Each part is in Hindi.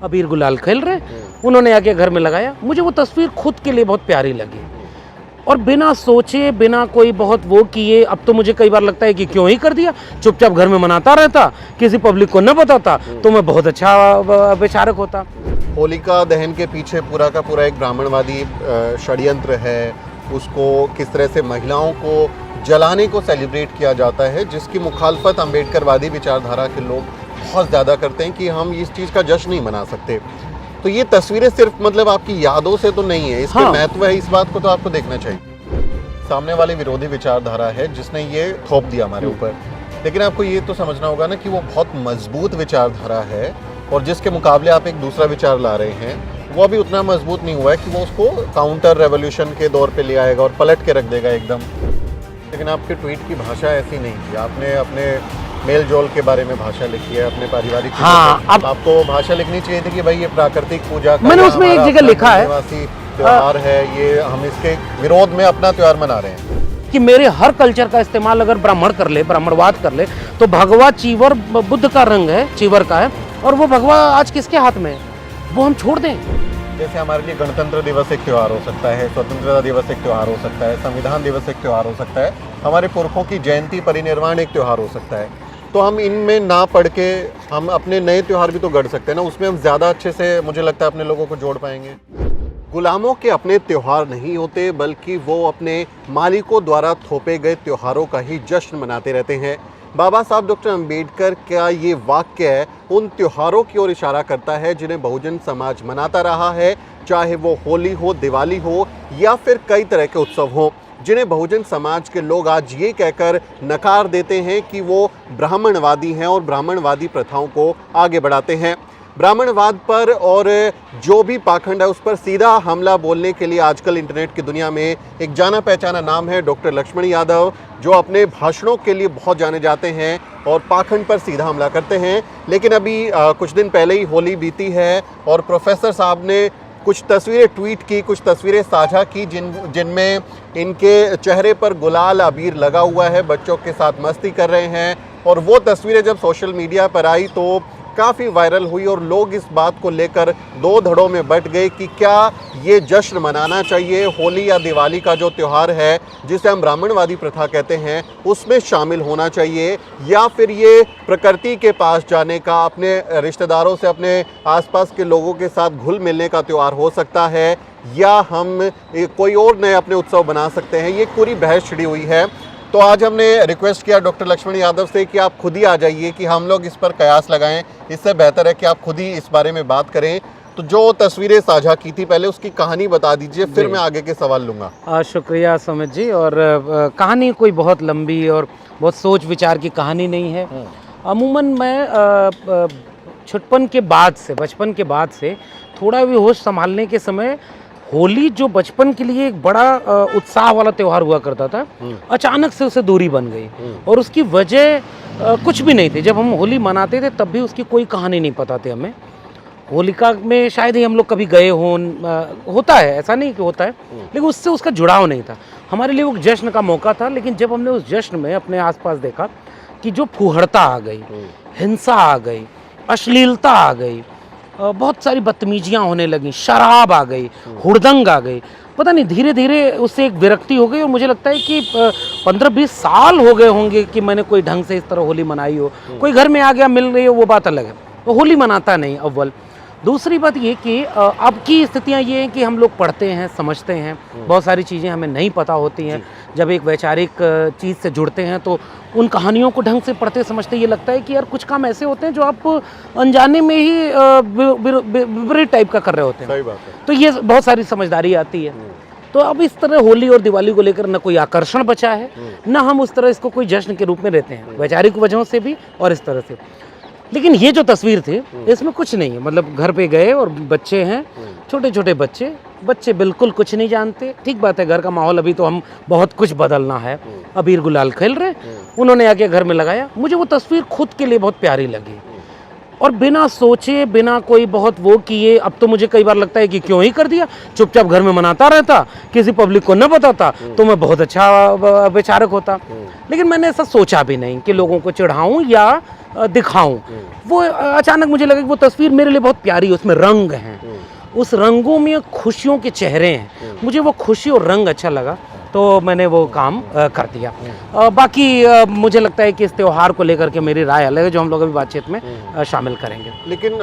अबीर गुलाल खेल रहे, उन्होंने आके घर में लगाया। मुझे वो तस्वीर खुद के लिए बहुत प्यारी लगी और बिना सोचे बिना कोई बहुत वो किए, अब तो मुझे कई बार लगता है कि क्यों ही कर दिया, चुपचाप घर में मनाता रहता, किसी पब्लिक को न बताता तो मैं बहुत अच्छा विचारक होता। होलिका दहन के पीछे पूरा का पूरा एक ब्राह्मणवादी षड्यंत्र है। उसको किस तरह से महिलाओं को जलाने को सेलिब्रेट किया जाता है, जिसकी मुखालफत अम्बेडकरवादी विचारधारा के लोग बहुत ज़्यादा करते हैं कि हम इस चीज़ का जश्न नहीं मना सकते। तो ये तस्वीरें सिर्फ मतलब आपकी यादों से तो नहीं है, इसके महत्व है, इस बात को तो आपको देखना चाहिए। सामने वाली विरोधी विचारधारा है जिसने ये थोप दिया हमारे ऊपर, लेकिन आपको ये तो समझना होगा ना कि वो बहुत मजबूत विचारधारा है और जिसके मुकाबले आप एक दूसरा विचार ला रहे हैं वो अभी उतना मजबूत नहीं हुआ है कि वो उसको काउंटर रेवोल्यूशन के दौर पे ले आएगा और पलट के रख देगा एकदम। लेकिन आपके ट्वीट की भाषा ऐसी नहीं थी, आपने अपने मेल जोल के बारे में भाषा लिखी है, अपने पारिवारिक अब आपको भाषा लिखनी चाहिए थी कि भाई ये प्राकृतिक पूजा का मैंने उसमें एक जगह लिखा है त्योहार है, ये हम इसके विरोध में अपना त्योहार मना रहे हैं कि मेरे हर कल्चर का इस्तेमाल अगर ब्राह्मण कर ले, ब्राह्मणवाद कर ले, तो भगवा चीवर बुद्ध का रंग है, चीवर का है, और वो भगवा आज किसके हाथ में है, वो हम छोड़ दें। जैसे हमारे लिए गणतंत्र दिवस एक त्यौहार हो सकता है, स्वतंत्रता दिवस एक त्यौहार हो सकता है, संविधान दिवस एक त्यौहार हो सकता है, हमारे पुरखों की जयंती परिनिर्वाण एक त्यौहार हो सकता है। तो हम इनमें ना पढ़ के हम अपने नए त्यौहार भी तो गढ़ सकते हैं ना, उसमें हम ज़्यादा अच्छे से मुझे लगता है अपने लोगों को जोड़ पाएंगे। गुलामों के अपने त्यौहार नहीं होते, बल्कि वो अपने मालिकों द्वारा थोपे गए त्योहारों का ही जश्न मनाते रहते हैं। बाबा साहब डॉक्टर अंबेडकर का ये वाक्य है उन त्योहारों की ओर इशारा करता है जिन्हें बहुजन समाज मनाता रहा है, चाहे वो होली हो, दिवाली हो या फिर कई तरह के उत्सव हों, जिन्हें बहुजन समाज के लोग आज ये कहकर नकार देते हैं कि वो ब्राह्मणवादी हैं और ब्राह्मणवादी प्रथाओं को आगे बढ़ाते हैं। ब्राह्मणवाद पर और जो भी पाखंड है उस पर सीधा हमला बोलने के लिए आजकल इंटरनेट की दुनिया में एक जाना पहचाना नाम है डॉक्टर लक्ष्मण यादव, जो अपने भाषणों के लिए बहुत जाने जाते हैं और पाखंड पर सीधा हमला करते हैं। लेकिन अभी कुछ दिन पहले ही होली बीती है और प्रोफेसर साहब ने कुछ तस्वीरें ट्वीट की, कुछ तस्वीरें साझा की जिनमें इनके चेहरे पर गुलाल अबीर लगा हुआ है, बच्चों के साथ मस्ती कर रहे हैं। और वो तस्वीरें जब सोशल मीडिया पर आई तो काफ़ी वायरल हुई और लोग इस बात को लेकर दो धड़ों में बंट गए कि क्या ये जश्न मनाना चाहिए, होली या दिवाली का जो त्यौहार है जिसे हम ब्राह्मणवादी प्रथा कहते हैं उसमें शामिल होना चाहिए, या फिर ये प्रकृति के पास जाने का, अपने रिश्तेदारों से, अपने आसपास के लोगों के साथ घुल मिलने का त्यौहार हो सकता है, या हम कोई और नए अपने उत्सव बना सकते हैं। ये पूरी बहस छिड़ी हुई है। तो आज हमने रिक्वेस्ट किया डॉक्टर लक्ष्मण यादव से कि आप खुद ही आ जाइए कि हम लोग इस पर कयास लगाएं, इससे बेहतर है कि आप खुद ही इस बारे में बात करें। तो जो तस्वीरें साझा की थी पहले उसकी कहानी बता दीजिए, फिर मैं आगे के सवाल लूँगा। शुक्रिया सुमित जी। और कहानी कोई बहुत लंबी और बहुत सोच विचार की कहानी नहीं है। अमूमन मैं छुटपन के बाद से, बचपन के बाद से थोड़ा भी होश संभालने के समय होली जो बचपन के लिए एक बड़ा उत्साह वाला त्यौहार हुआ करता था, अचानक से उससे दूरी बन गई और उसकी वजह कुछ भी नहीं थी। जब हम होली मनाते थे तब भी उसकी कोई कहानी नहीं पता थी हमें। होलिका में शायद ही हम लोग कभी गए हों, होता है, ऐसा नहीं कि होता है, लेकिन उससे उसका जुड़ाव नहीं था। हमारे लिए वो जश्न का मौका था। लेकिन जब हमने उस जश्न में अपने आसपास देखा कि जो फुहड़ता आ गई, हिंसा आ गई, अश्लीलता आ गई, बहुत सारी बदतमीजियाँ होने लगी, शराब आ गई, हुड़दंग आ गई, पता नहीं धीरे धीरे उससे एक विरक्ति हो गई। और मुझे लगता है कि 15-20 साल हो गए होंगे कि मैंने कोई ढंग से इस तरह होली मनाई हो। कोई घर में आ गया, मिल रही हो, वो बात अलग है, तो होली मनाता नहीं अव्वल। दूसरी बात ये कि अब की स्थितियाँ ये हैं कि हम लोग पढ़ते हैं, समझते हैं, बहुत सारी चीज़ें हमें नहीं पता होती हैं। जब एक वैचारिक चीज़ से जुड़ते हैं तो उन कहानियों को ढंग से पढ़ते समझते ये लगता है कि यार कुछ काम ऐसे होते हैं जो आप अनजाने में ही विपरीत टाइप का कर रहे होते हैं। सही बात है। तो ये बहुत सारी समझदारी आती है। तो अब इस तरह होली और दिवाली को लेकर न कोई आकर्षण बचा है, न हम उस तरह इसको कोई जश्न के रूप में लेते हैं, वैचारिक वजहों से भी और इस तरह से। लेकिन ये जो तस्वीर थी इसमें कुछ नहीं है, मतलब घर पे गए और बच्चे हैं, छोटे छोटे बच्चे बिल्कुल कुछ नहीं जानते। ठीक बात है, घर का माहौल अभी तो हम बहुत कुछ बदलना है। अबीर गुलाल खेल रहे, उन्होंने आके घर में लगाया। मुझे वो तस्वीर खुद के लिए बहुत प्यारी लगी और बिना सोचे, बिना कोई बहुत वो किए, अब तो मुझे कई बार लगता है कि क्यों ही कर दिया, चुपचाप घर में मनाता रहता, किसी पब्लिक को न बताता तो मैं बहुत अच्छा विचारक होता। लेकिन मैंने ऐसा सोचा भी नहीं कि लोगों को चिढ़ाऊं या दिखाऊं। वो अचानक मुझे लगा कि वो तस्वीर मेरे लिए बहुत प्यारी है, उसमें रंग हैं, उस रंगों में खुशियों के चेहरे हैं, मुझे वो खुशी और रंग अच्छा लगा, तो मैंने वो काम कर दिया। बाकी मुझे लगता है कि इस त्यौहार को लेकर के मेरी राय अलग है, जो हम लोग अभी बातचीत में शामिल करेंगे। लेकिन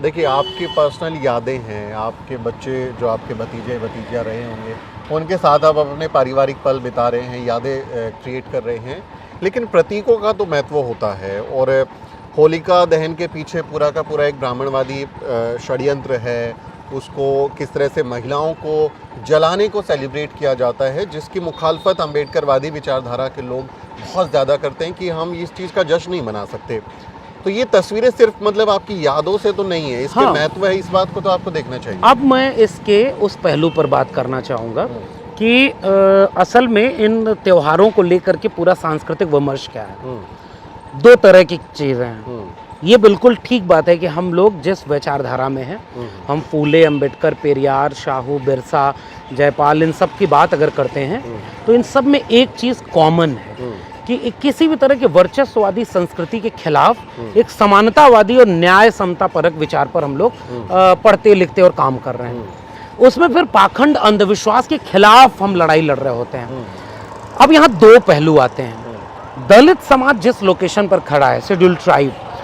देखिए, आपकी पर्सनल यादें हैं, आपके बच्चे जो आपके भतीजे भतीजियाँ रहे होंगे, उनके साथ आप अपने पारिवारिक पल बिता रहे हैं, यादें क्रिएट कर रहे हैं, लेकिन प्रतीकों का तो महत्व होता है। और होलिका दहन के पीछे पूरा का पूरा एक ब्राह्मणवादी षड्यंत्र है। उसको किस तरह से महिलाओं को जलाने को सेलिब्रेट किया जाता है, जिसकी मुखालफत अम्बेडकरवादी विचारधारा के लोग बहुत ज़्यादा करते हैं कि हम इस चीज़ का जश्न नहीं मना सकते। तो ये तस्वीरें सिर्फ मतलब आपकी यादों से तो नहीं है, इसके महत्व है, इस बात को तो आपको देखना चाहिए। अब मैं इसके उस पहलू पर बात करना चाहूँगा कि असल में इन त्योहारों को लेकर के पूरा सांस्कृतिक विमर्श क्या है। दो तरह की चीज़ें हैं। ये बिल्कुल ठीक बात है कि हम लोग जिस विचारधारा में हैं, हम फूले, अंबेडकर, पेरियार, शाहू, बिरसा, जयपाल, इन सब की बात अगर करते हैं तो इन सब में एक चीज़ कॉमन है कि किसी भी तरह के वर्चस्ववादी संस्कृति के खिलाफ एक समानतावादी और न्याय समता परक विचार पर हम लोग पढ़ते, लिखते और काम कर रहे हैं। उसमें फिर पाखंड अंधविश्वास के खिलाफ हम लड़ाई लड़ रहे होते हैं। अब यहाँ दो पहलू आते हैं। दलित समाज जिस लोकेशन पर खड़ा है,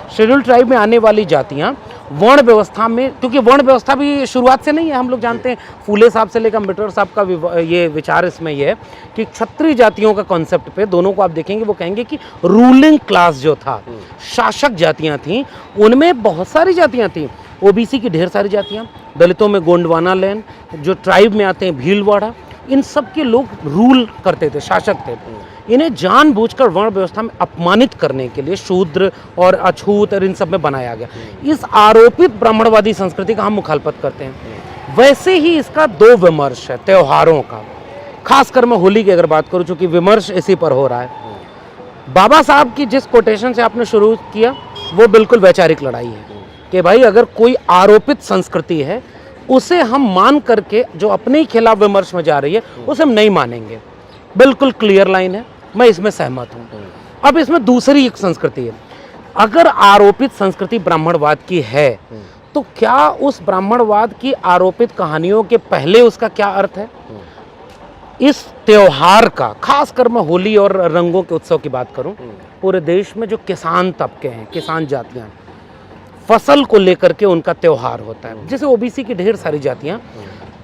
शेड्यूल ट्राइब में आने वाली जातियाँ वर्ण व्यवस्था में, क्योंकि वर्ण व्यवस्था भी शुरुआत से नहीं है, हम लोग जानते हैं फूले साहब से लेकर अम्बेडकर साहब का ये विचार इसमें ये है कि क्षत्रिय जातियों का कॉन्सेप्ट पे दोनों को आप देखेंगे, वो कहेंगे कि रूलिंग क्लास जो था, शासक जातियाँ थीं, उनमें बहुत सारी जातियाँ थीं, ओबीसी की ढेर सारी जातियाँ, दलितों में गोंडवाना लैन, जो ट्राइब में आते हैं भीलवाड़ा, इन सब के लोग रूल करते थे, शासक थे। इन्हें जानबूझकर वर्ण व्यवस्था में अपमानित करने के लिए शूद्र और अछूत और इन सब में बनाया गया। इस आरोपित ब्राह्मणवादी संस्कृति का हम मुखालफत करते हैं। वैसे ही इसका दो विमर्श है त्योहारों का, खासकर मैं होली की अगर बात करूं, चूंकि विमर्श इसी पर हो रहा है। बाबा साहब की जिस कोटेशन से आपने शुरू किया वो बिल्कुल वैचारिक लड़ाई है कि भाई अगर कोई आरोपित संस्कृति है उसे हम मान करके जो अपने ही खिलाफ विमर्श में जा रही है उसे हम नहीं मानेंगे। बिल्कुल क्लियर लाइन है, मैं इसमें सहमत हूँ। अब इसमें दूसरी एक संस्कृति है। अगर आरोपित संस्कृति ब्राह्मणवाद की है तो क्या उस ब्राह्मणवाद की आरोपित कहानियों के पहले उसका क्या अर्थ है? इस त्योहार का, खासकर मैं होली और रंगों के उत्सव की बात करूं, पूरे देश में जो किसान तबके हैं, किसान जातियां, फसल को लेकर के उनका त्योहार होता है। जैसे ओबीसी की ढेर सारी जातियां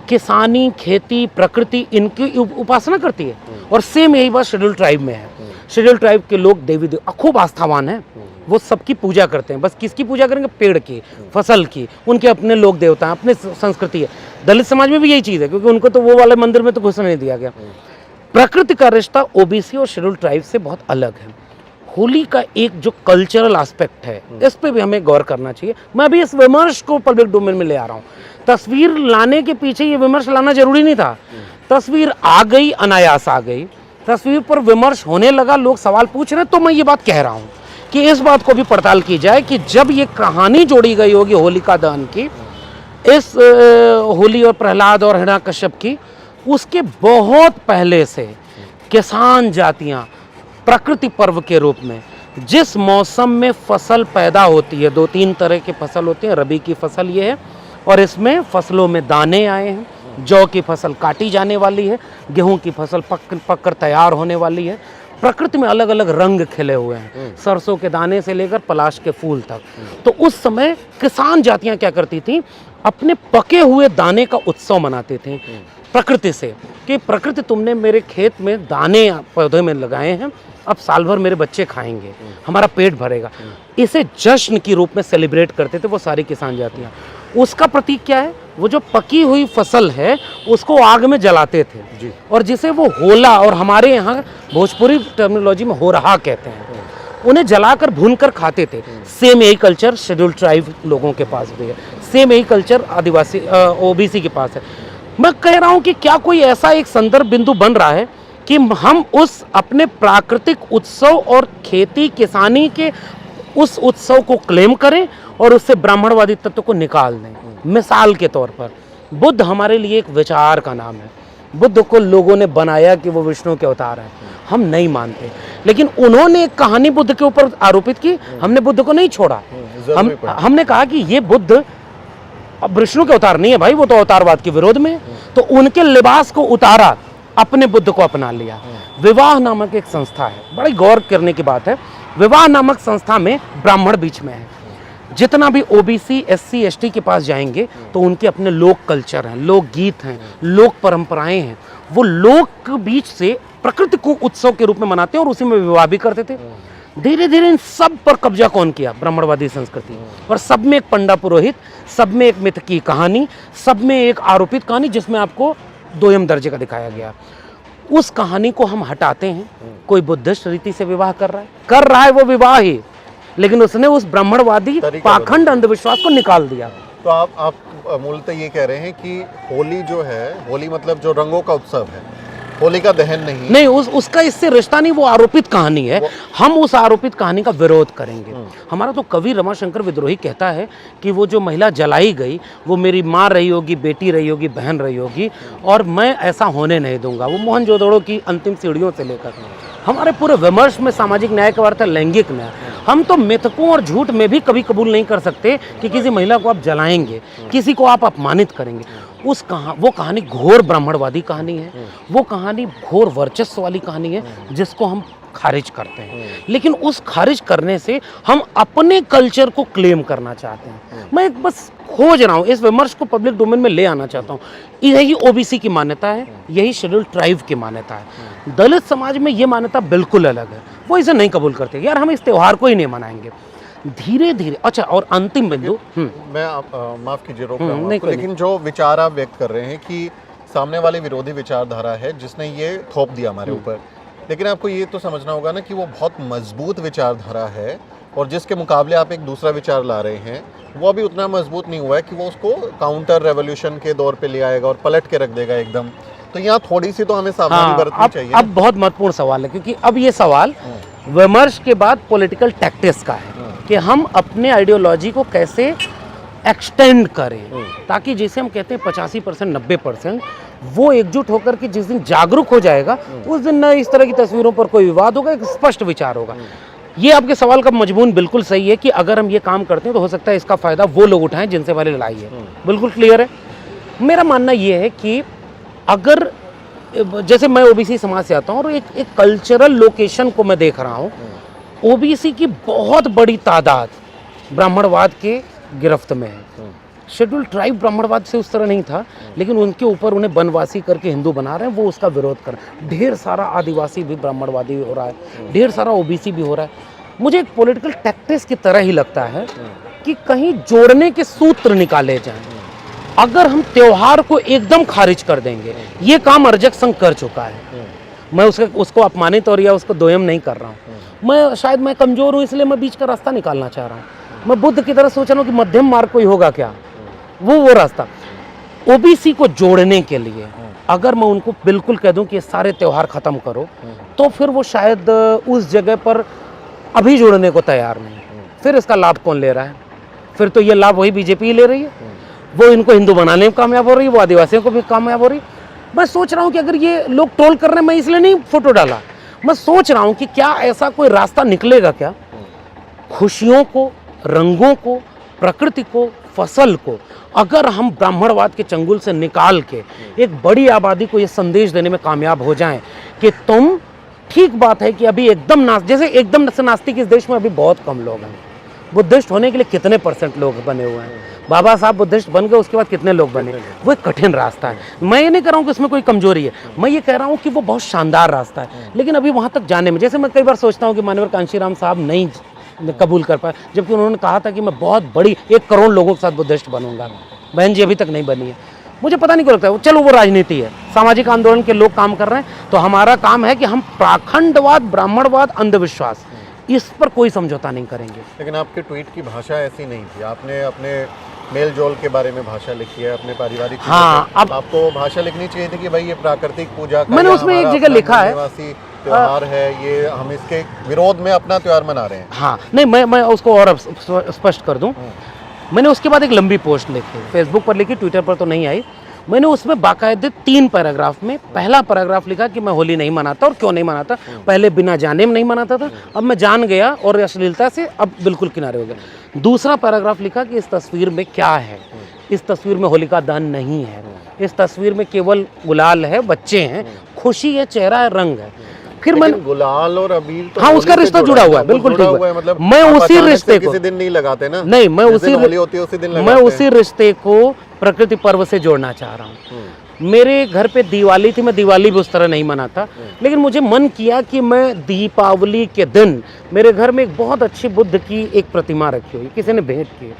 किसानी, खेती, प्रकृति, इनकी उपासना करती है। और सेम यही बात शेड्यूल ट्राइब में है। शेड्यूल ट्राइब के लोग देवी देव खूब आस्थावान हैं, वो सबकी पूजा करते हैं। बस किसकी पूजा करेंगे? पेड़ की, फसल की, उनके अपने लोक देवता हैं, अपने संस्कृति है। दलित समाज में भी यही चीज़ है, क्योंकि उनको तो वो वाले मंदिर में तो घुसने नहीं दिया गया। प्रकृति का रिश्ता ओबीसी और शेड्यूल ट्राइब से बहुत अलग है। होली का एक जो कल्चरल एस्पेक्ट है, इस पे भी हमें गौर करना चाहिए। मैं भी इस विमर्श को पब्लिक डोमेन में ले आ रहा हूँ। तस्वीर लाने के पीछे ये विमर्श लाना जरूरी नहीं था। तस्वीर आ गई, अनायास आ गई, तस्वीर पर विमर्श होने लगा, लोग सवाल पूछ रहे हैं, तो मैं ये बात कह रहा हूँ कि इस बात को भी पड़ताल की जाए कि जब ये कहानी जोड़ी गई होगी होलिका दहन की, इस होली और प्रहलाद और हिरण्यकश्यप की, उसके बहुत पहले से किसान जातियाँ प्रकृति पर्व के रूप में जिस मौसम में फसल पैदा होती है, दो तीन तरह की फसल होती है। रबी की फसल ये है और इसमें फसलों में दाने आए हैं। जौ की फसल काटी जाने वाली है, गेहूं की फसल पक कर तैयार होने वाली है। प्रकृति में अलग अलग रंग खिले हुए हैं, सरसों के दाने से लेकर पलाश के फूल तक। तो उस समय किसान जातियां क्या करती थी? अपने पके हुए दाने का उत्सव मनाते थे प्रकृति से, कि प्रकृति तुमने मेरे खेत में दाने पौधे में लगाए हैं, अब साल भर मेरे बच्चे खाएंगे, हमारा पेट भरेगा। इसे जश्न के रूप में सेलिब्रेट करते थे वो सारी किसान जातियाँ। उसका प्रतीक क्या है? वो जो पकी हुई फसल है उसको आग में जलाते थे जी, और जिसे वो होला, और हमारे यहाँ भोजपुरी टर्मिनोलॉजी में हो रहा कहते हैं, उन्हें जलाकर भूनकर खाते थे। सेम यही कल्चर शेड्यूल ट्राइब लोगों के पास भी है, सेम यही कल्चर आदिवासी ओबीसी के पास है। मैं कह रहा हूँ कि क्या कोई ऐसा एक संदर्भ बिंदु बन रहा है कि हम उस अपने प्राकृतिक उत्सव और खेती किसानी के उस उत्सव को क्लेम करें और उससे ब्राह्मणवादी तत्व को निकाल दें। मिसाल के तौर पर बुद्ध हमारे लिए एक विचार का नाम है। बुद्ध को लोगों ने बनाया कि वो विष्णु के अवतार हैं, हम नहीं मानते, लेकिन उन्होंने एक कहानी बुद्ध के ऊपर आरोपित की, हमने बुद्ध को नहीं छोड़ा। हमने कहा कि ये बुद्ध अब विष्णु के अवतार नहीं है भाई, वो तो अवतारवाद के विरोध में है। तो उनके लिबास को उतारा, अपने बुद्ध को अपना लिया। विवाह नामक एक संस्था है, बड़ी गौर करने की बात है। विवाह नामक संस्था में ब्राह्मण बीच में है। जितना भी ओबीसी एससी एसटी के पास जाएंगे तो उनके अपने लोक कल्चर हैं, लोक गीत हैं, लोक परंपराएं हैं। वो लोक बीच से प्रकृति को उत्सव के रूप में मनाते हैं और उसी में विवाह भी करते थे। धीरे धीरे इन सब पर कब्जा कौन किया? ब्राह्मणवादी संस्कृति। और सब में एक पंडा पुरोहित, सब में एक मिथ की कहानी, सब में एक आरोपित कहानी जिसमें आपको दोयम दर्जे का दिखाया गया। उस कहानी को हम हटाते हैं। कोई बुद्धिस्ट रीति से विवाह कर रहा है वो विवाह ही, लेकिन उसने उस ब्राह्मणवादी पाखंड अंधविश्वास को निकाल दिया। तो आप मूलतः ये कह रहे हैं कि होली जो है, होली मतलब जो रंगों का उत्सव है, होली का दहन नहीं उसका इससे रिश्ता नहीं, वो आरोपित कहानी है। हम उस आरोपित कहानी का विरोध करेंगे। हमारा तो कवि रमाशंकर विद्रोही कहता है कि वो जो महिला जलाई गई वो मेरी माँ रही होगी, बेटी रही होगी, बहन रही होगी, और मैं ऐसा होने नहीं दूंगा। वो मोहनजोदड़ो की अंतिम सीढ़ियों से लेकर हमारे पूरे विमर्श में सामाजिक न्याय का अर्थ है लैंगिक न्याय। हम तो मिथकों और झूठ में भी कभी कबूल नहीं कर सकते कि किसी महिला को आप जलाएंगे, किसी को आप अपमानित करेंगे। वो कहानी घोर ब्राह्मणवादी कहानी है, वो कहानी घोर वर्चस्व वाली कहानी है जिसको हम खारिज करते हैं। लेकिन उस खारिज करने से हम अपने कल्चर को क्लेम करना चाहते हैं। मैं एक बस खोज रहा हूँ, इस विमर्श को पब्लिक डोमेन में ले आना चाहता हूँ। यही ओबीसी की मान्यता है, यही शेड्यूल्ड ट्राइब की मान्यता है। दलित समाज में ये मान्यता बिल्कुल अलग है, वो इसे नहीं कबूल करते। यार हम इस त्योहार को ही नहीं मनाएंगे। धीरे धीरे अच्छा, और अंतिम बिंदु, मैं माफ कीजिए रोक रहा हूं आपको, लेकिन जो विचार आप व्यक्त कर रहे हैं कि सामने वाले विरोधी विचारधारा है जिसने ये थोप दिया हमारे ऊपर, लेकिन आपको ये तो समझना होगा ना कि वो बहुत मजबूत विचारधारा है, और जिसके मुकाबले आप एक दूसरा विचार ला रहे हैं वो अभी उतना मजबूत नहीं हुआ है कि वो उसको काउंटर रेवोल्यूशन के दौर पे ले आएगा और पलट के रख देगा एकदम। तो यहाँ थोड़ी सी तो हमें सावधानी बरतनी चाहिए। अब बहुत महत्वपूर्ण सवाल है, क्योंकि अब ये सवाल विमर्श के बाद पॉलिटिकल टैक्टिक्स का है कि हम अपने आइडियोलॉजी को कैसे एक्सटेंड करें, ताकि जैसे हम कहते हैं 85% 90%, वो एकजुट होकर के जिस दिन जागरूक हो जाएगा उस दिन न इस तरह की तस्वीरों पर कोई विवाद होगा, एक स्पष्ट विचार होगा। ये आपके सवाल का मजमून बिल्कुल सही है कि अगर हम ये काम करते हैं तो हो सकता है इसका फायदा वो लोग उठाएं जिनसे वाली लड़ाई है, बिल्कुल क्लियर है। मेरा मानना ये है कि अगर जैसे मैं ओबीसी समाज से आता हूँ और एक कल्चरल लोकेशन को मैं देख रहा हूँ, ओबीसी की बहुत बड़ी तादाद ब्राह्मणवाद के गिरफ्त में है। शेड्यूल ट्राइब ब्राह्मणवाद से उस तरह नहीं था, लेकिन उनके ऊपर उन्हें बनवासी करके हिंदू बना रहे हैं, वो उसका विरोध कर रहे हैं। ढेर सारा आदिवासी भी ब्राह्मणवादी हो रहा है, ढेर सारा ओबीसी भी हो रहा है। मुझे एक पॉलिटिकल टैक्टिक्स की तरह ही लगता है कि कहीं जोड़ने के सूत्र निकाले जाएं। अगर हम त्योहार को एकदम खारिज कर देंगे, ये काम अर्जक संघ कर चुका है। मैं उसको अपमानित और या उसको दोयम नहीं कर रहा हूँ। शायद मैं कमजोर हूँ इसलिए मैं बीच का रास्ता निकालना चाह रहा हूँ। मैं बुद्ध की तरह सोच रहा हूँ कि मध्यम मार्ग कोई होगा क्या, वो रास्ता। ओबीसी को जोड़ने के लिए अगर मैं उनको बिल्कुल कह दूं कि ये सारे त्योहार खत्म करो, तो फिर वो शायद उस जगह पर अभी जुड़ने को तैयार नहीं। फिर इसका लाभ कौन ले रहा है? फिर तो ये लाभ वही बीजेपी ही ले रही है। वो इनको हिंदू बनाने में कामयाब हो रही है, वो आदिवासियों को भी कामयाब हो रही है। मैं सोच रहा हूँ कि अगर ये लोग ट्रोल कर रहे हैं, मैं इसलिए नहीं फोटो डाला, मैं सोच रहा हूँ कि क्या ऐसा कोई रास्ता निकलेगा क्या, खुशियों को, रंगों को, प्रकृति को, फसल को अगर हम ब्राह्मणवाद के चंगुल से निकाल के एक बड़ी आबादी को ये संदेश देने में कामयाब हो जाएं कि तुम, ठीक बात है कि अभी एकदम से नास्तिक इस देश में अभी बहुत कम लोग हैं। बुद्धिस्ट होने के लिए कितने % लोग बने हुए हैं? बाबा साहब बुद्धिस्ट बन गए, उसके बाद कितने लोग बने? वो एक कठिन रास्ता है। मैं ये नहीं कह रहा हूँ कि इसमें कोई कमजोरी है, मैं ये कह रहा हूँ कि वो बहुत शानदार रास्ता है। लेकिन अभी वहाँ तक जाने में, जैसे मैं कई बार सोचता हूँ कि मानवर कांशीराम साहब नहीं कबूल कर पाए, जबकि उन्होंने कहा था कि मैं बहुत बड़ी 1 करोड़ लोगों के साथ बुद्धिस्ट बनूंगा। बहन जी अभी तक नहीं बनी है। मुझे पता नहीं क्यों लगता है, चलो वो राजनीति है, सामाजिक आंदोलन के लोग काम कर रहे हैं, तो हमारा काम है कि हम पाखंडवाद, ब्राह्मणवाद, अंधविश्वास, इस पर कोई समझौता नहीं करेंगे। लेकिन आपके ट्वीट की भाषा ऐसी नहीं थी, आपने अपने मेल जोल के बारे में भाषा लिखी है, अपने पारिवारिक। हाँ, अब आपको भाषा लिखनी चाहिए थी कि भाई ये प्राकृतिक पूजा का, मैंने उसमें एक जगह लिखा है, त्योहार है, ये हम इसके विरोध में अपना त्योहार मना रहे हैं। हाँ नहीं, मैं उसको और अब स्पष्ट कर दूं। मैंने उसके बाद एक लंबी पोस्ट लिखी, फेसबुक पर लिखी, ट्विटर पर तो नहीं आई। मैंने उसमें बाकायदे 3 पैराग्राफ में पहला पैराग्राफ लिखा कि मैं होली नहीं मनाता और क्यों नहीं मनाता। पहले बिना जाने में नहीं मनाता था, अब मैं जान गया और अश्लीलता से अब बिल्कुल किनारे हो गया। दूसरा पैराग्राफ लिखा कि इस तस्वीर में क्या है, इस तस्वीर में होलिका दहन नहीं है, इस तस्वीर में केवल गुलाल है, बच्चे हैं, खुशी है, चेहरा है, रंग है। फिर मैं गुलाल और अबीर तो हाँ उसका रिश्ता जुड़ा हुआ है, बिल्कुल ठीक है। मतलब मैं उसी रिश्ते को किसी दिन नहीं लगाते ना, नहीं मैं होली होती है उसी दिन लगाते मैं हैं। उसी रिश्ते को प्रकृति पर्व से जोड़ना चाह रहा हूँ। मेरे घर पे दिवाली थी, मैं दिवाली भी उस तरह नहीं मनाता, लेकिन मुझे मन किया कि मैं दीपावली के दिन मेरे घर में एक बहुत अच्छी बुद्ध की एक प्रतिमा रखी हुई, किसी ने भेंट की।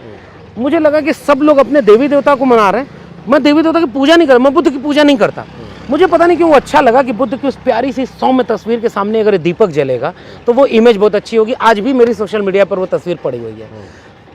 मुझे लगा कि सब लोग अपने देवी देवता को मना रहे हैं, मैं देवी देवता की पूजा नहीं कर, मैं बुद्ध की पूजा नहीं करता। मुझे पता नहीं क्यों अच्छा लगा कि बुद्ध की उस प्यारी सी सौम्य तस्वीर के सामने अगर दीपक जलेगा तो वो इमेज बहुत अच्छी होगी। आज भी मेरी सोशल मीडिया पर वो तस्वीर पड़ी हुई है।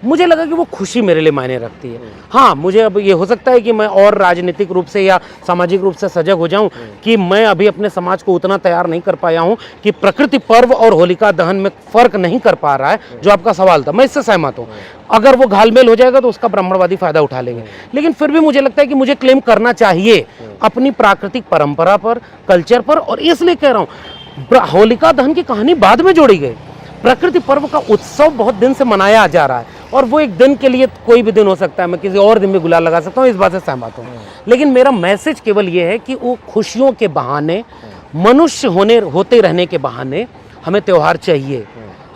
मुझे लगा कि वो खुशी मेरे लिए मायने रखती है। हाँ, मुझे अब ये हो सकता है कि मैं और राजनीतिक रूप से या सामाजिक रूप से सजग हो जाऊं कि मैं अभी अपने समाज को उतना तैयार नहीं कर पाया हूं कि प्रकृति पर्व और होलिका दहन में फर्क नहीं कर पा रहा है, जो आपका सवाल था। मैं इससे सहमत हूं। अगर वो घालमेल हो जाएगा तो उसका ब्राह्मणवादी फायदा उठा लेंगे, लेकिन फिर भी मुझे लगता है कि मुझे क्लेम करना चाहिए अपनी प्राकृतिक परंपरा पर, कल्चर पर। और इसलिए कह रहा हूं, होलिका दहन की कहानी बाद में जोड़ी गई। प्रकृति पर्व का उत्सव बहुत दिन से मनाया जा रहा है और वो एक दिन के लिए कोई भी दिन हो सकता है, मैं किसी और दिन में गुलाल लगा सकता हूँ, इस बात से सहमत हूँ। लेकिन मेरा मैसेज केवल ये है कि वो खुशियों के बहाने, मनुष्य होते रहने के बहाने हमें त्योहार चाहिए।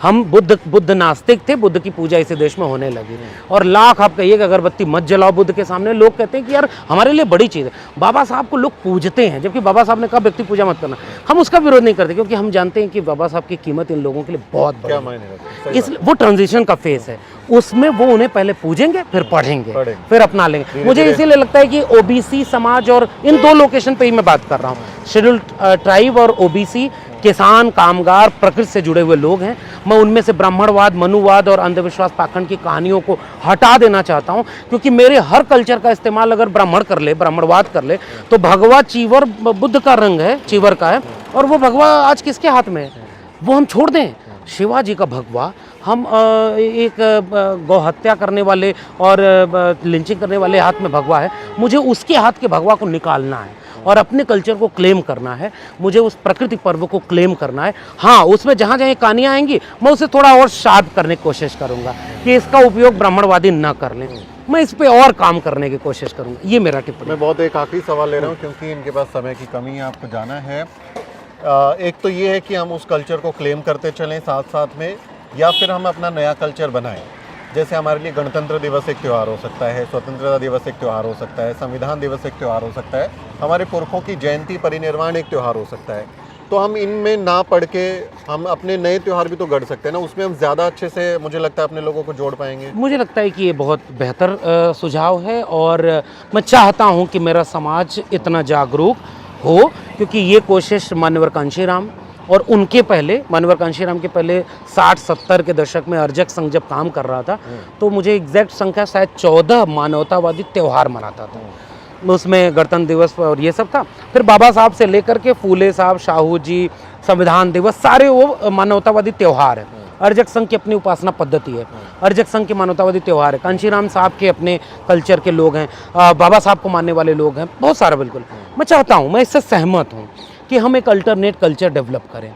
हम बुद्ध नास्तिक थे, बुद्ध की पूजा इसी देश में होने लगी और लाख आप कहिए कि अगरबत्ती मत जलाओ बुद्ध के सामने, लोग कहते हैं कि यार हमारे लिए बड़ी चीज़ है। बाबा साहब को लोग पूजते हैं, जबकि बाबा साहब ने कहा व्यक्ति पूजा मत करना। हम उसका विरोध नहीं करते क्योंकि हम जानते हैं कि बाबा साहब की कीमत इन लोगों के लिए बहुत बड़ी है। इसलिए वो ट्रांजिशन का फेस है, उसमें वो उन्हें पहले पूजेंगे, फिर पढ़ेंगे, फिर अपना लेंगे। मुझे इसीलिए लगता है कि ओबीसी समाज, और इन 2 लोकेशन पे ही मैं बात कर रहा हूँ, शेड्यूल्ड ट्राइब और ओबीसी, किसान, कामगार, प्रकृति से जुड़े हुए लोग हैं। मैं उनमें से ब्राह्मणवाद, मनुवाद और अंधविश्वास पाखंड की कहानियों को हटा देना चाहता हूं, क्योंकि मेरे हर कल्चर का इस्तेमाल अगर ब्राह्मण कर ले, ब्राह्मणवाद कर ले, तो भगवा चीवर बुद्ध का रंग है, चीवर का है, और वो भगवा आज किसके हाथ में है? वो हम छोड़ दें। शिवाजी का भगवा हम एक गौ हत्या करने वाले और लिंचिंग करने वाले हाथ में भगवा है, मुझे उसके हाथ के भगवा को निकालना है और अपने कल्चर को क्लेम करना है। मुझे उस प्रकृति पर्व को क्लेम करना है। हाँ, उसमें जहाँ जहाँ कहानियाँ आएंगी मैं उसे थोड़ा और शार्प करने की कोशिश करूँगा कि इसका उपयोग ब्राह्मणवादी न कर लें। मैं इस पे और काम करने की कोशिश करूँगा। ये मेरा टिप्पणी। मैं बहुत एक आखिरी सवाल ले रहा हूँ क्योंकि इनके पास समय की कमी है, आपको जाना है। एक तो ये है कि हम उस कल्चर को क्लेम करते चलें साथ साथ में, या फिर हम अपना नया कल्चर बनाएं। जैसे हमारे लिए गणतंत्र दिवस एक त्यौहार हो सकता है, स्वतंत्रता दिवस एक त्यौहार हो सकता है, संविधान दिवस एक त्यौहार हो सकता है, हमारे पुरखों की जयंती, परिनिर्वाण एक त्यौहार हो सकता है। तो हम इनमें ना पढ़ के हम अपने नए त्यौहार भी तो गढ़ सकते हैं ना, उसमें हम ज़्यादा अच्छे से मुझे लगता है अपने लोगों को जोड़ पाएंगे। मुझे लगता है कि ये बहुत बेहतर सुझाव है और मैं चाहता हूँ कि मेरा समाज इतना जागरूक हो, क्योंकि ये कोशिश मान्यवर कांशीराम और उनके पहले, मान्यवर कांशीराम के पहले 60-70 के दशक में अर्जक संघ जब काम कर रहा था तो मुझे एग्जैक्ट संख्या शायद 14 मानवतावादी त्यौहार मनाता था। उसमें गणतंत्र दिवस और ये सब था। फिर बाबा साहब से लेकर के फूले साहब, शाहू जी, संविधान दिवस, सारे वो मानवतावादी त्यौहार है। अर्जक संघ की अपनी उपासना पद्धति है, अर्जक संघ के मानवतावादी त्यौहार है, कांशीराम साहब के अपने कल्चर के लोग हैं, बाबा साहब को मानने वाले लोग हैं, बहुत सारा। बिल्कुल मैं चाहता हूँ, मैं इससे सहमत हूँ कि हम एक अल्टरनेट कल्चर डेवलप करें।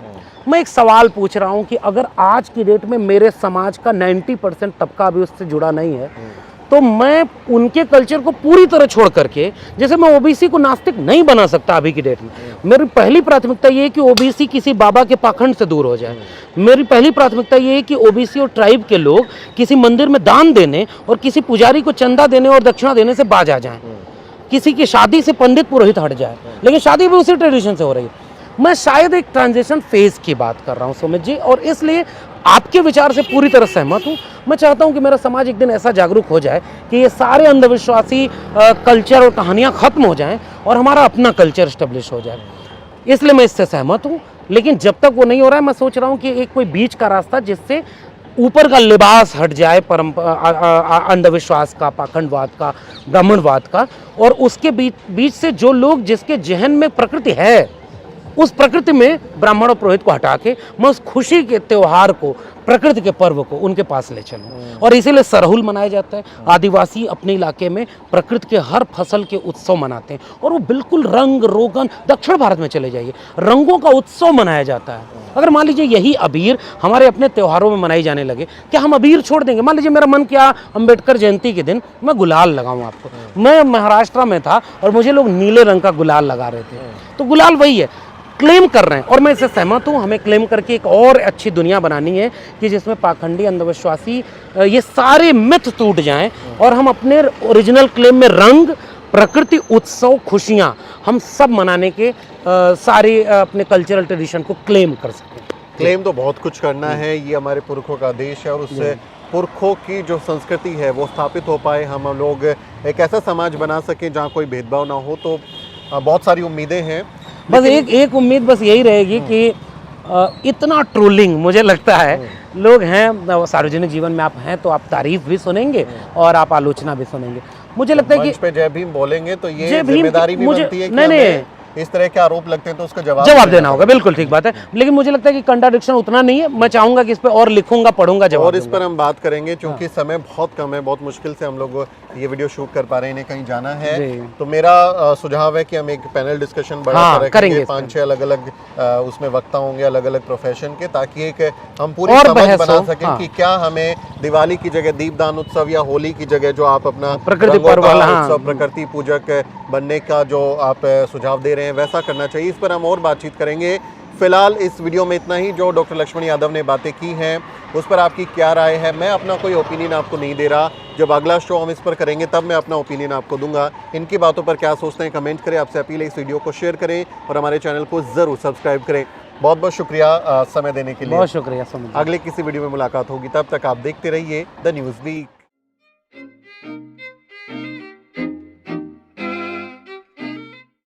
मैं एक सवाल पूछ रहा हूँ कि अगर आज की डेट में मेरे समाज का 90% तबका भी उससे जुड़ा नहीं है, तो मैं उनके कल्चर को पूरी तरह छोड़ करके, जैसे मैं ओबीसी को नास्तिक नहीं बना सकता अभी की डेट में। मेरी पहली प्राथमिकता ये है कि ओबीसी किसी बाबा के पाखंड से दूर हो जाए। मेरी पहली प्राथमिकता ये है कि ओबीसी और ट्राइब के लोग किसी मंदिर में दान देने और किसी पुजारी को चंदा देने और दक्षिणा देने से बाज आ जाएं। किसी की शादी से पंडित पुरोहित हट जाए, लेकिन शादी भी उसी ट्रेडिशन से हो रही है। मैं शायद एक ट्रांजिशन फेज की बात कर रहा हूँ सुमित जी, और इसलिए आपके विचार से पूरी तरह सहमत हूँ। मैं चाहता हूँ कि मेरा समाज एक दिन ऐसा जागरूक हो जाए कि ये सारे अंधविश्वासी कल्चर और कहानियाँ खत्म हो जाएं और हमारा अपना कल्चर स्टेब्लिश हो जाए। इसलिए मैं इससे सहमत हूँ, लेकिन जब तक वो नहीं हो रहा है, मैं सोच रहा हूँ कि एक कोई बीच का रास्ता जिससे ऊपर का लिबास हट जाए अंधविश्वास का, पाखंडवाद का, ब्राह्मणवाद का, और उसके बीच से जो लोग जिसके जहन में प्रकृति है उस प्रकृति में ब्राह्मण और पुरोहित को हटा के मैं उस खुशी के त्यौहार को, प्रकृति के पर्व को उनके पास ले चलूं। और इसीलिए सरहुल मनाया जाता है। आदिवासी अपने इलाके में प्रकृति के हर फसल के उत्सव मनाते हैं और वो बिल्कुल रंग रोगन, दक्षिण भारत में चले जाइए, रंगों का उत्सव मनाया जाता है। अगर मान लीजिए यही अबीर हमारे अपने त्योहारों में मनाई जाने लगे, क्या हम अबीर छोड़ देंगे? मान लीजिए मेरा मन किया अंबेडकर जयंती के दिन मैं गुलाल लगाऊं आपको। मैं महाराष्ट्र में था और मुझे लोग नीले रंग का गुलाल लगा रहे थे, तो गुलाल वही है, क्लेम कर रहे हैं और मैं इससे सहमत हूँ। हमें क्लेम करके एक और अच्छी दुनिया बनानी है कि जिसमें पाखंडी, अंधविश्वासी ये सारे मिथ टूट जाएं और हम अपने ओरिजिनल क्लेम में रंग, प्रकृति, उत्सव, खुशियाँ हम सब मनाने के सारे अपने कल्चरल ट्रेडिशन को क्लेम कर सकें। क्लेम तो बहुत कुछ करना है, ये हमारे पुरखों का देश है और उससे पुरखों की जो संस्कृति है वो स्थापित हो पाए, हम लोग एक ऐसा समाज बना सकें जहाँ कोई भेदभाव ना हो। तो बहुत सारी उम्मीदें हैं। बस एक उम्मीद बस यही रहेगी कि इतना ट्रोलिंग मुझे लगता है लोग हैं, सार्वजनिक जीवन में आप हैं तो आप तारीफ भी सुनेंगे और आप आलोचना भी सुनेंगे। मुझे लगता है मंच पे जय भीम बोलेंगे तो ये जय भीम जिम्मेदारी भी मुझे- बनती है कि नहीं, हमें इस तरह के आरोप लगते हैं तो उसका जवाब देना होगा। बिल्कुल ठीक बात है, लेकिन मुझे लगता है कि कंट्राडिक्शन उतना नहीं है। मैं चाहूंगा कि इस पे और लिखूंगा, पढ़ूंगा, जवाब और इस दूंगा। पर हम बात करेंगे क्योंकि समय बहुत कम है, बहुत मुश्किल से हम लोग ये वीडियो शूट कर पा रहे हैं, इन्हें कहीं जाना है। जी। तो मेरा सुझाव है कि हम एक पैनल डिस्कशन बड़ा हाँ, करेंगे इस 5-6 अलग अलग उसमें वक्ता होंगे अलग अलग प्रोफेशन के, ताकि एक हम पूरी और समझ बहस बना हो, सकें हाँ। कि क्या हमें दिवाली की जगह दीपदान उत्सव या होली की जगह जो आप अपना प्रकृति रंगों पर्व का वाला, हाँ। उत्सव, प्रकृति पूजक बनने का जो आप सुझाव दे रहे हैं वैसा करना चाहिए। इस पर हम और बातचीत करेंगे। फिलहाल इस वीडियो में इतना ही। जो डॉक्टर लक्ष्मण यादव ने बातें की हैं उस पर आपकी क्या राय है? मैं अपना कोई ओपिनियन आपको नहीं दे रहा, जब अगला शो हम इस पर करेंगे तब मैं अपना ओपिनियन आपको दूंगा। इनकी बातों पर क्या सोचते हैं कमेंट करें। आपसे अपील है इस वीडियो को शेयर करें और हमारे चैनल को ज़रूर सब्सक्राइब करें। बहुत बहुत शुक्रिया समय देने के लिए। बहुत शुक्रिया। समझ अगले किसी वीडियो में मुलाकात होगी, तब तक आप देखते रहिए द न्यूज़ वीक।